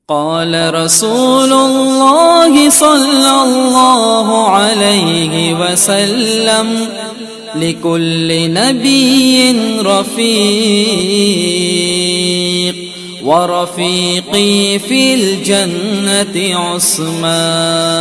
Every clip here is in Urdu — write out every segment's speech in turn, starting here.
قال رسول الله صلى الله عليه وسلم لكل نبي رفيق ورفيقي في الجنة عثمان.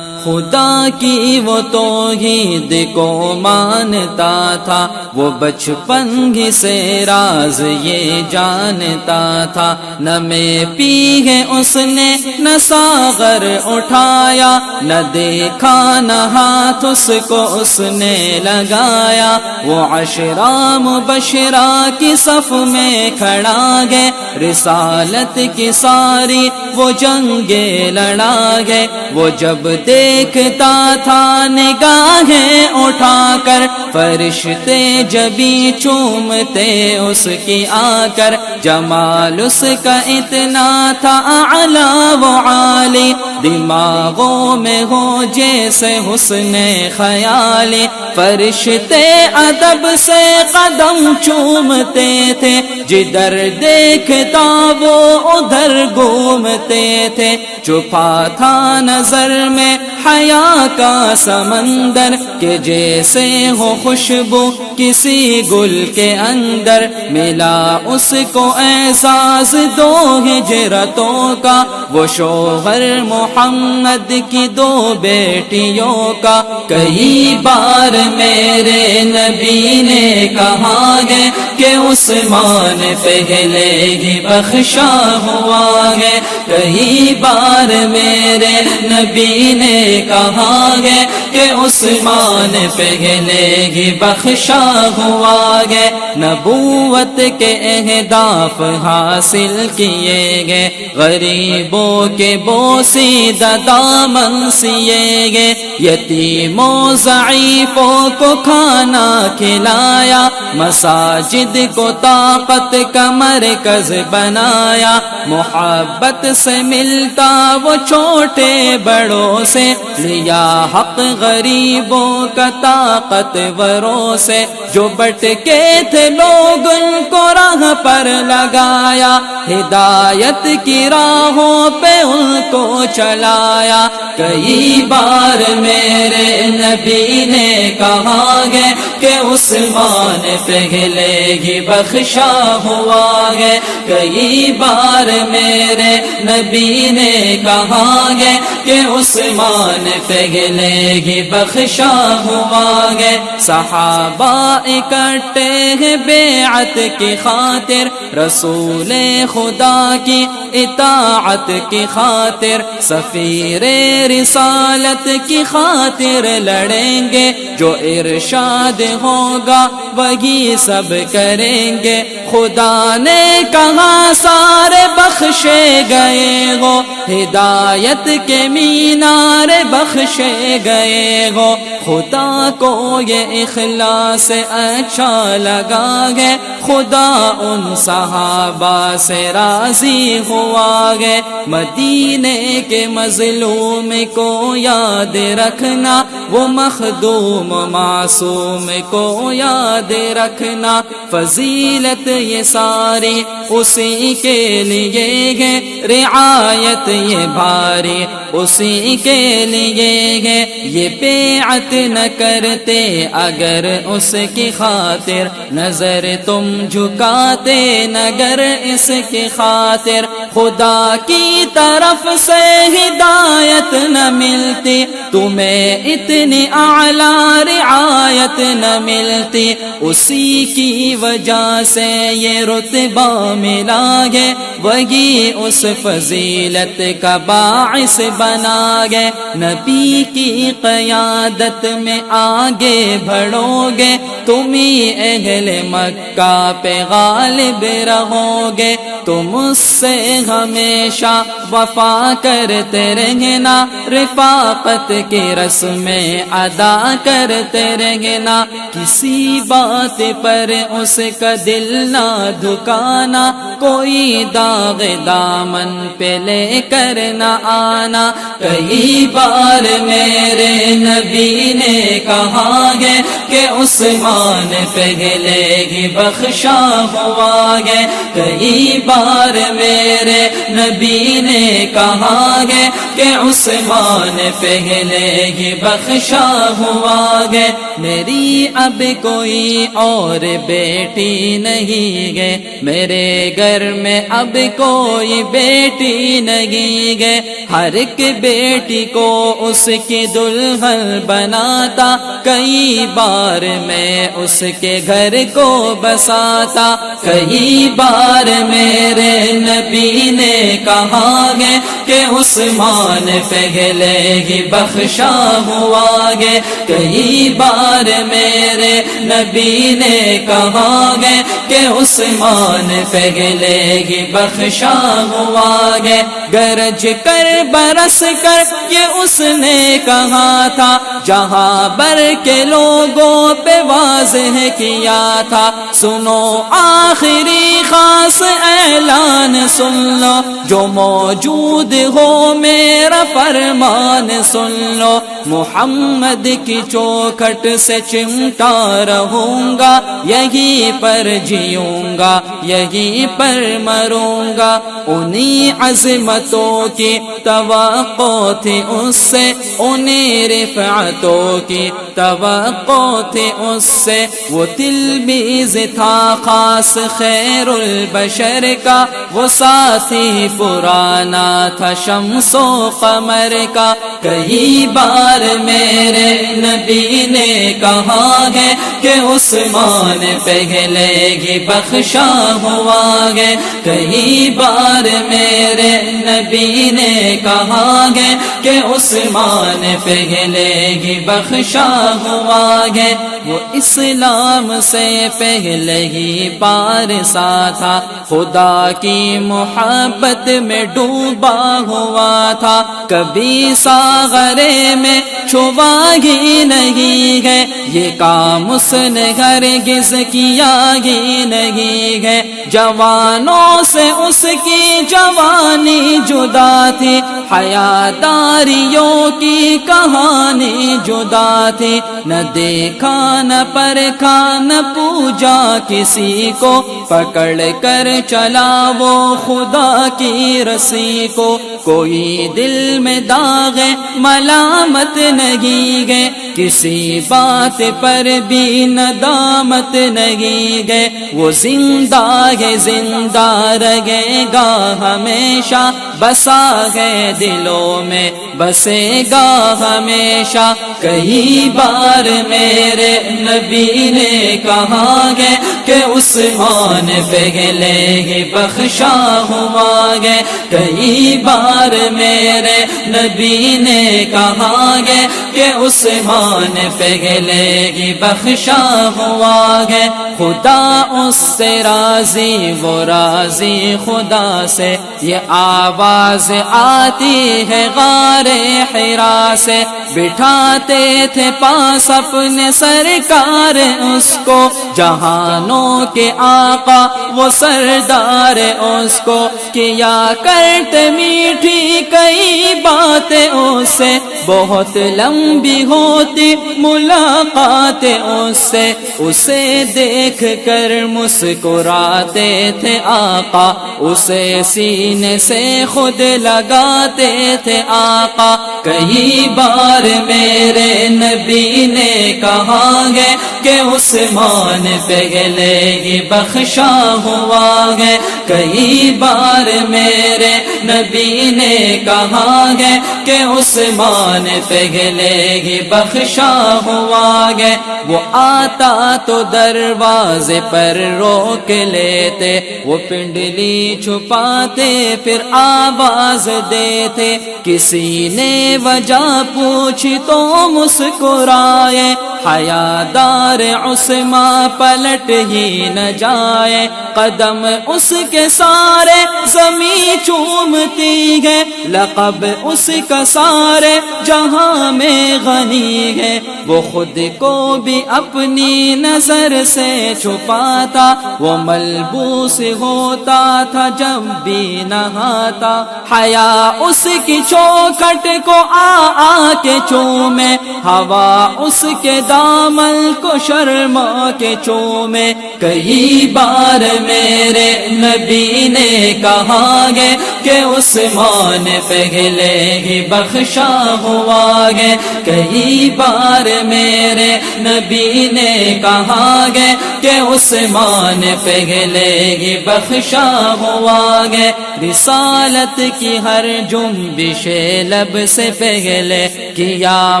خدا کی وہ توحید کو مانتا تھا، وہ بچپن ہی سے راز یہ جانتا تھا. نہ میں پی ہے اس نے نہ ساغر اٹھایا، نہ دیکھا نہ ہاتھ اس کو اس نے لگایا. وہ عشرہ مبشرہ کی صف میں کھڑا گئے، رسالت کی ساری وہ جنگیں لڑا گئے. وہ جب دیکھتا تھا نگاہیں اٹھا کر، فرشتے جبھی چومتے اس کی آ کر. جمال اس کا اتنا تھا اعلیٰ و عالی، دماغوں میں ہو جیسے حسن خیالی. فرشتے ادب سے قدم چومتے تھے، جدھر دیکھتا وہ ادھر گھومتے تھے. چھپا تھا نظر میں حیا کا سمندر، کہ جیسے ہو خوشبو کسی گل کے اندر. ملا اس کو احساس دو ہجرتوں کا، وہ شوہر محمد کی دو بیٹیوں کا. کئی بار میرے نبی نے کہا ہے کہ عثمان پہلے ہی بخشا ہوا ہے. کئی بار میرے نبی نے کہا ہے کہ عثمان پہلے ہی بخشا ہوا ہے. نبوت کے اہداف حاصل کیے گئے، غریبوں کے بوسیدہ دامن سیے گئے. یتیموں ضعیفوں کو کھانا کھلایا، مساجد کو طاقت کا مرکز بنایا. محبت سے ملتا وہ چھوٹے بڑوں سے، لیا حق غریبوں کا طاقتوروں سے. جو بٹکے تھے لوگ ان کو راہ پر لگایا، ہدایت کی راہوں پہ ان کو چلایا. کئی بار میرے نبی نے کہا ہے کہ عثمان پہلے ہی بخشا ہوا ہے. کئی بار میرے نبی نے کہا ہے کہ عثمان پہلے ہی بخشا ہوا ہے. صحابہ اکٹھے ہیں بیعت کی خاطر، رسول خدا کی اطاعت کی خاطر. سفیر رسالت کی خاطر لڑیں گے، جو ارشاد ہوگا وہی سب کریں گے. خدا نے کہا سارے بخشے گئے ہو، ہدایت کے مینار بخشے گئے ہو. خدا کو یہ اخلاص اچھا لگا ہے، خدا ان صحابہ سے راضی ہوا ہے. مدینے کے مظلوم کو یاد رکھنا، وہ مخدوم معصوم کو یاد رکھنا. فضیلت یہ ساری اسی کے لیے ہے، رعایت یہ بھاری اسی کے لیے ہے. یہ بیعت نہ کرتے اگر اس کی خاطر، نظر تم جھکاتے نگر اس کی خاطر. خدا کی طرف سے ہدایت نہ ملتی، تمہیں اتنی اعلیٰ رعایت نہ ملتی. اسی کی وجہ سے یہ رتبہ ملا ہے، وہی اس فضیلت کا باعث بنا گے. نبی کی قیادت میں آگے بڑھو گے، تم ہی اہل مکہ پہ غالب رہو گے. تم اس سے ہمیشہ وفا کرتے رہنا، رفاقت کی رسمیں ادا کرتے رہنا، کسی بات پر اس کا دل نہ دھکانا، کوئی داغ دامن پہ لے کر نہ آنا۔ کئی بار میرے نبی نے کہا گے کہ عثمان پہلے ہی بخشا ہوا گے، کئی بار میرے نبی نے کہا گے کہ عثمان پہلے ہی بخشا ہوا گے۔ میری اب کوئی اور بیٹی نہیں گے، میرے گھر میں اب کوئی بیٹی نہیں گے، ہر ایک بیٹی کو اس کی دلہن بناتا، کئی بار میں اس کے گھر کو بساتا۔ کئی بار میرے نبی نے کہا گے کہ عثمان پہلے ہی بخشا ہوا گے، کئی بار میرے نبی نے کہا گے کہ عثمان پہلے ہی بخشا ہوا گے۔ گرج کر برس کر یہ اس نے کہا تھا، جہاں بر کے لوگوں پہ واضح کیا تھا، سنو آخری خاص اعلان سن لو، جو موجود ہو میرا فرمان سن لو، محمد کی چوکھٹ سے چمٹا رہوں گا، یہی پر جیوں گا، یہی پر مروں گا۔ انہی عظمتوں کی توقع تھی اس سے، انہی رفعتوں کی توقع تھی اس سے، وہ تلمیذ تھا خاص خیر البشر کا، وہ ساتھی پرانا تھا شمس و قمر کا۔ کئی بار میرے نبی نے کہا ہے کہ عثمان پہلے ہی بخشا ہوا گے، کئی بار میرے نبی نے کہا ہے کہ عثمان پہلے ہی بخشا ہوا گے۔ وہ اسلام سے پہلے ہی پارسا تھا، خدا کی محبت میں ڈوبا ہوا تھا، کبھی ساغرے میں چھوا ہی نہیں ہے، یہ کام اس نے ہرگز کیا ہی نہیں ہے۔ جوانوں سے اس کی جوانی جدا تھی، حیاداریوں کی کہانی جدا تھی، نہ دیکھا نہ پرکھا نہ پوجا کسی کو، پکڑ کر چلا وہ خدا کی رسی کو، کوئی دل میں داغ ملامت نہیں گئے، کسی بات پر بھی ندامت نہیں گئے، وہ زندہ ہے زندہ رہے گا ہمیشہ، بسا ہے دلوں میں بسے گا ہمیشہ۔ کئی بار میرے نبی نے کہا گے کہ عثمان پہلے ہی بخشا ہوا گے، کئی بار میرے نبی نے کہا گے کہ عثمان پہلے ہی بخشا ہوا گے۔ خدا اس سے راضی وہ راضی خدا سے، یہ آواز آتی ہے غار حرا سے، بٹھاتے تھے پاس اپنے سرکار اس کو، جہانوں کے آقا وہ سردار اس کو، کیا کرتے میٹھی کئی باتیں اس سے، بہت لمبی ہوتی ملاقات اس سے، اسے دیکھ کر مسکراتے تھے آقا، اسے سینے سے خود لگاتے تھے آقا۔ کئی بار میرے نبی نے کہا گے کہ عثمان پہلے ہی بخشا ہوا گے، کئی بار میرے نبی نے کہا گے کہ عثمان پہلے ہی بخشا ہوا گے۔ وہ آتا تو دروازے پر روک لیتے، وہ پنڈلی چھپاتے پھر آواز دیتے، کسی نے وجہ پوچھی تو مسکرائے، حیادار عثمان پلٹ ہی نہ جائے، قدم اس کے کے سارے زمین چومتی ہے، لقب اس کا سارے جہاں میں غنی ہے، وہ خود کو بھی اپنی نظر سے چھپاتا، وہ ملبوس ہوتا تھا جب بھی نہاتا، حیا اس کی چوکھٹ کو آ کے چومے، ہوا اس کے دامن کو شرما کے چومے۔ کئی بار میرے نبی نے کہا گے کہ عثمان پہلے ہی بخشا ہوا گے، کئی بار میرے نبی نے کہا گے کہ عثمان پہلے ہی بخشا ہوا گے۔ رسالت کی ہر جنبش لب سے پہلے کیا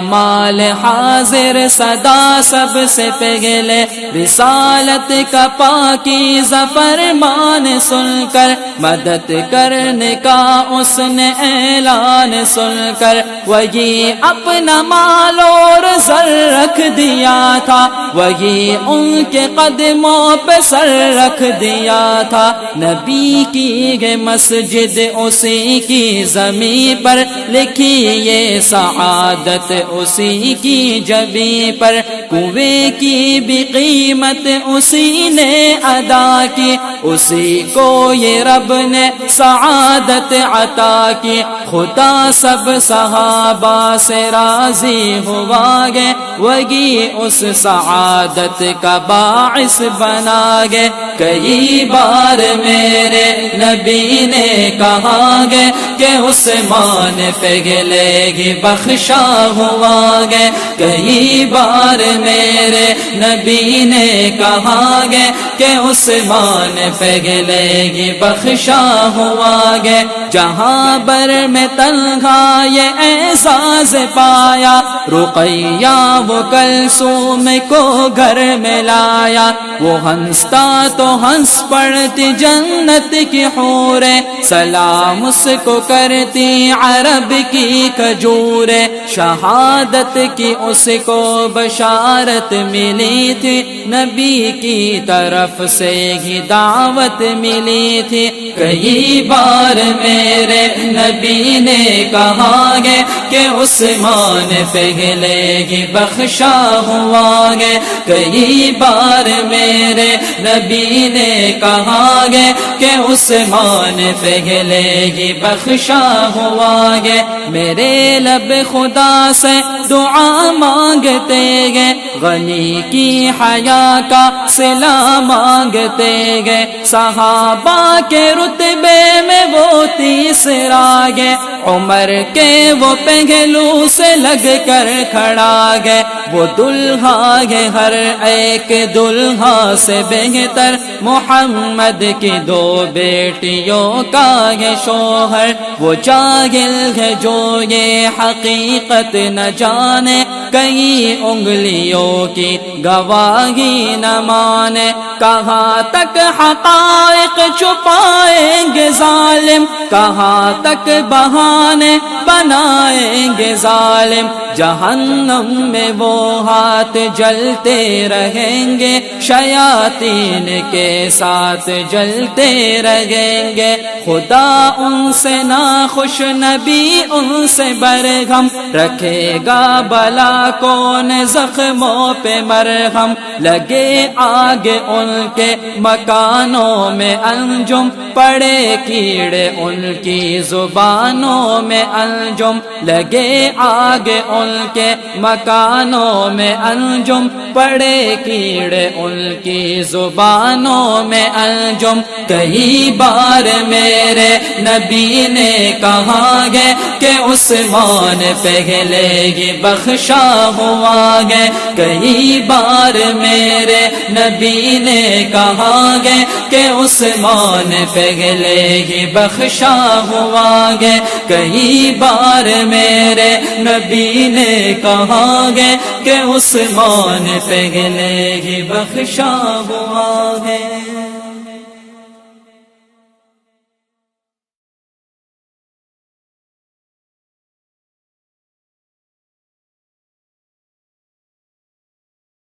مال حاضر صدا سب سے پہلے، رسالت کا پاکیزہ فرمان سن کر، مدد کرنے کا اس نے اعلان سن کر، وہی اپنا مال اور سر رکھ دیا تھا، وہی ان کے قدموں پہ سر رکھ دیا تھا۔ نبی کی ہے مسجد اسی کی زمین پر، لکھی یہ سعادت اسی کی جبین پر، کنویں کی بھی قیمت اسی نے ادا کی، اسی کو یہ رب نے سعادت عطا کی۔ خدا سب صحابہ سے راضی ہوا گے، وہی اس سعادت کا باعث بنا گے۔ کئی بار میرے نبی نے کہا گے کہ عثمان پہلے ہی بخشا ہوا گے، کئی بار میرے نبی نے کہا گے کہ عثمان پہلے ہی بخشا ہوا گے۔ جہاں بر میں تنہا یہ احساس پایا، رقیہ وہ کلثوم کو گھر میں لایا، وہ ہنستا تو ہنس پڑتی جنت کی حوریں، سلام اس کو کرتی عرب کی کھجوریں، شہادت کی اس کو بشارت ملی تھی، نبی کی طرف سے ہی دعوت ملی تھی۔ کئی بار میرے نبی نے کہا گے کہ عثمان پہلے ہی بخشا ہوا گے، کئی بار میرے نبی نے کہا گے کہ عثمان پہلے ہی بخشا ہوا گے۔ میرے لب خدا سے دعا مانگتے گے، غنی کی حیا کا صلہ مانگتے گے، صحابہ کے رتبے میں وہ تیسرا گے، عمر کے وہ پہلو سے لگ کر کھڑا گے، وہ دلہا ہے ہر ایک دلہا سے بہتر، محمد کی دو بیٹیوں کا یہ شوہر، وہ جاہل ہے جو یہ حقیقت نہ جانے، کئی انگلیوں کی گواہی نہ مانے، کہاں تک حقائق چھپائیں گے ظالم، کہاں تک بہانے بنائیں گے ظالم، جہنم میں وہ ہاتھ جلتے رہیں گے، شیاطین کے ساتھ جلتے رہیں گے، خدا ان سے ناخوش، نبی ان سے برہم، رکھے گا بلا کون زخموں پہ مرہم، لگے آگے ان کے مکانوں میں انجم، پڑے کیڑے ان کی زبانوں میں انجم، لگے آگے ان کے مکانوں میں انجم، پڑے کیڑے ان کی زبانوں میں انجم۔ کئی بار میرے نبی نے کہا گے کہ عثمان پہلے ہی بخشا ہوا گے، کئی بار میرے نبی نے کہا گے کہ عثمان پہلے ہی بخشا ہوا گے، کئی بار میرے نبی نے کہا گے کہ عثمان پہلے ہی بخشا ہوا ہے۔